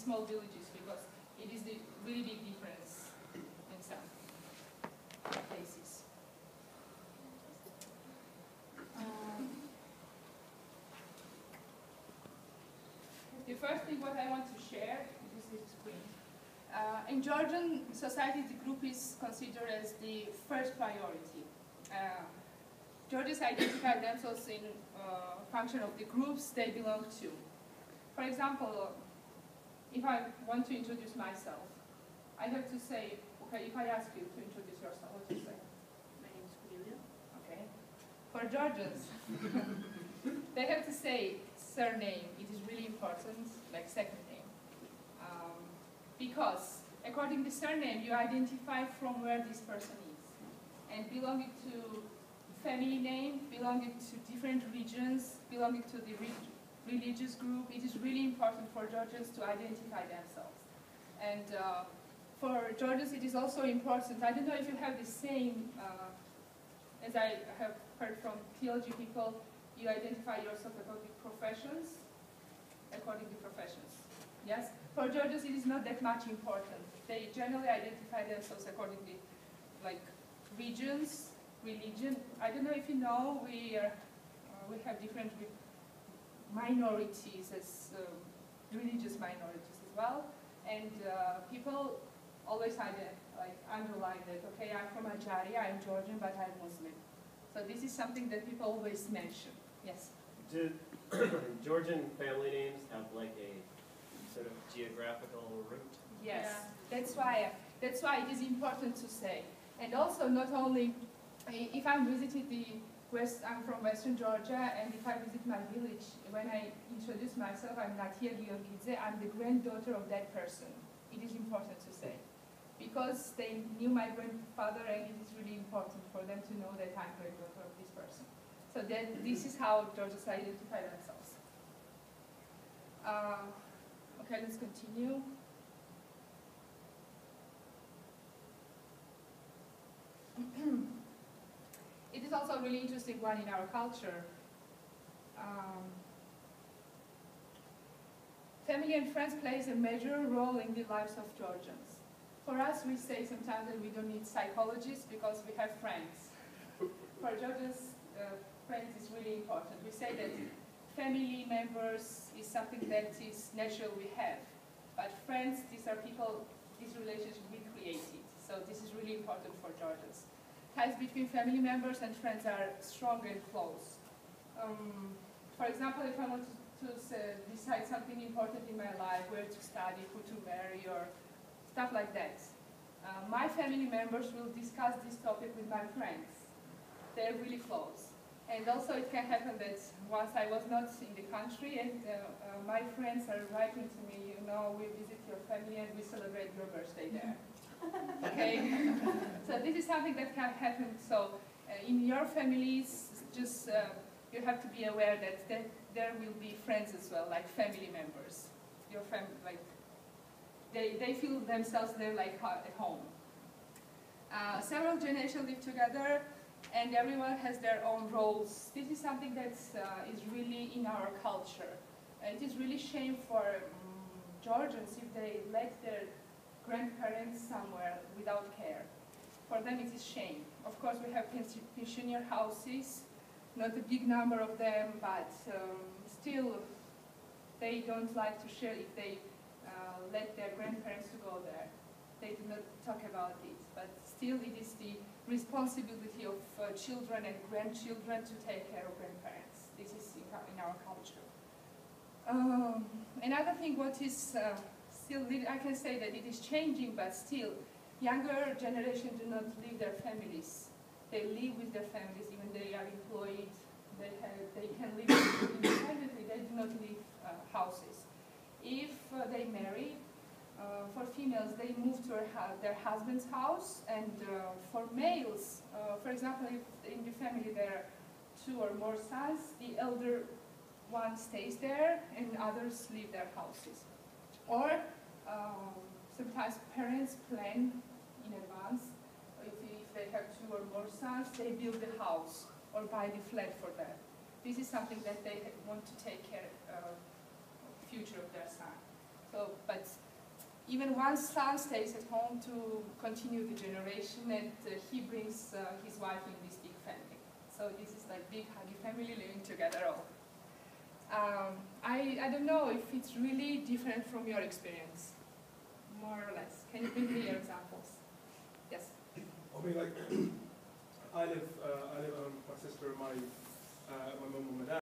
small villages, because it is the really big difference in some places. The first thing what I want to share is this screen. In Georgian society, the group is considered as the first priority. Georgians identify themselves in function of the groups they belong to. For example, if I want to introduce myself, I have to say, okay, if I ask you to introduce yourself, what do you say? My name is Cornelia. Okay. For Georgians, they have to say surname. It is really important, like second name. Because according to surname, you identify from where this person is. And belonging to family name, belonging to different regions, belonging to the religious group, it is really important for Georgians to identify themselves. And for Georgians, it is also important. I don't know if you have the same, as I have heard from theology people, you identify yourself according to professions, according to professions. Yes? For Georgians, it is not that much important. They generally identify themselves according to, like, regions, religion. I don't know if you know, we have different minorities as religious minorities as well, and people always underline that, okay, I'm from Ajari, I'm Georgian, but I'm Muslim. So this is something that people always mention. Yes? Do Georgian family names have like a sort of geographical root? Yes, Yeah. that's why it is important to say. And also, not only if I'm visiting I'm from Western Georgia, and if I visit my village, when I introduce myself, I'm Natia Georgidze, I'm the granddaughter of that person. It is important to say. Because they knew my grandfather, and it is really important for them to know that I'm granddaughter of this person. So then this is how Georgians identify themselves. Okay, let's continue. It is also a really interesting one in our culture. Family and friends plays a major role in the lives of Georgians. For us, we say sometimes that we don't need psychologists because we have friends. For Georgians, friends is really important. We say that family members is something that is natural we have. But friends, these are people, these relationships we created. So this is really important for Georgians. Ties between family members and friends are strong and close. For example, if I want to decide something important in my life, where to study, who to marry, or stuff like that, my family members will discuss this topic with my friends. They're really close. And also it can happen that once I was not in the country, and my friends are writing to me, you know, we visit your family and we celebrate your birthday there. Okay, so this is something that can happen. So in your families, just you have to be aware that there will be friends as well, like family members. Your family, like they feel themselves there like at home. Several generations live together, and everyone has their own roles. This is something that is really in our culture. It is really shame for Georgians if they let their grandparents somewhere without care. For them it is shame. Of course we have pensioner houses, not a big number of them, but still they don't like to share if they let their grandparents to go there. They do not talk about it, but still it is the responsibility of children and grandchildren to take care of grandparents. This is in our culture. Another thing what is still, I can say that it is changing, but still, younger generation do not leave their families. They live with their families, even they are employed. They can live independently. They do not leave houses. If they marry, for females, they move to their husband's house, and for males, for example, if in the family there are 2 or more sons, the elder one stays there, and others leave their houses. Or sometimes parents plan in advance. If they have 2 or more sons, they build a house or buy the flat for them. This is something that they want to take care of the future of their son. So, but Even one son stays at home to continue the generation, and he brings his wife in this big family. So this is like big happy family living together all. I don't know if it's really different from your experience, more or less. Can you give me your examples? Yes. I mean, like, I live, my sister, my mum and my dad.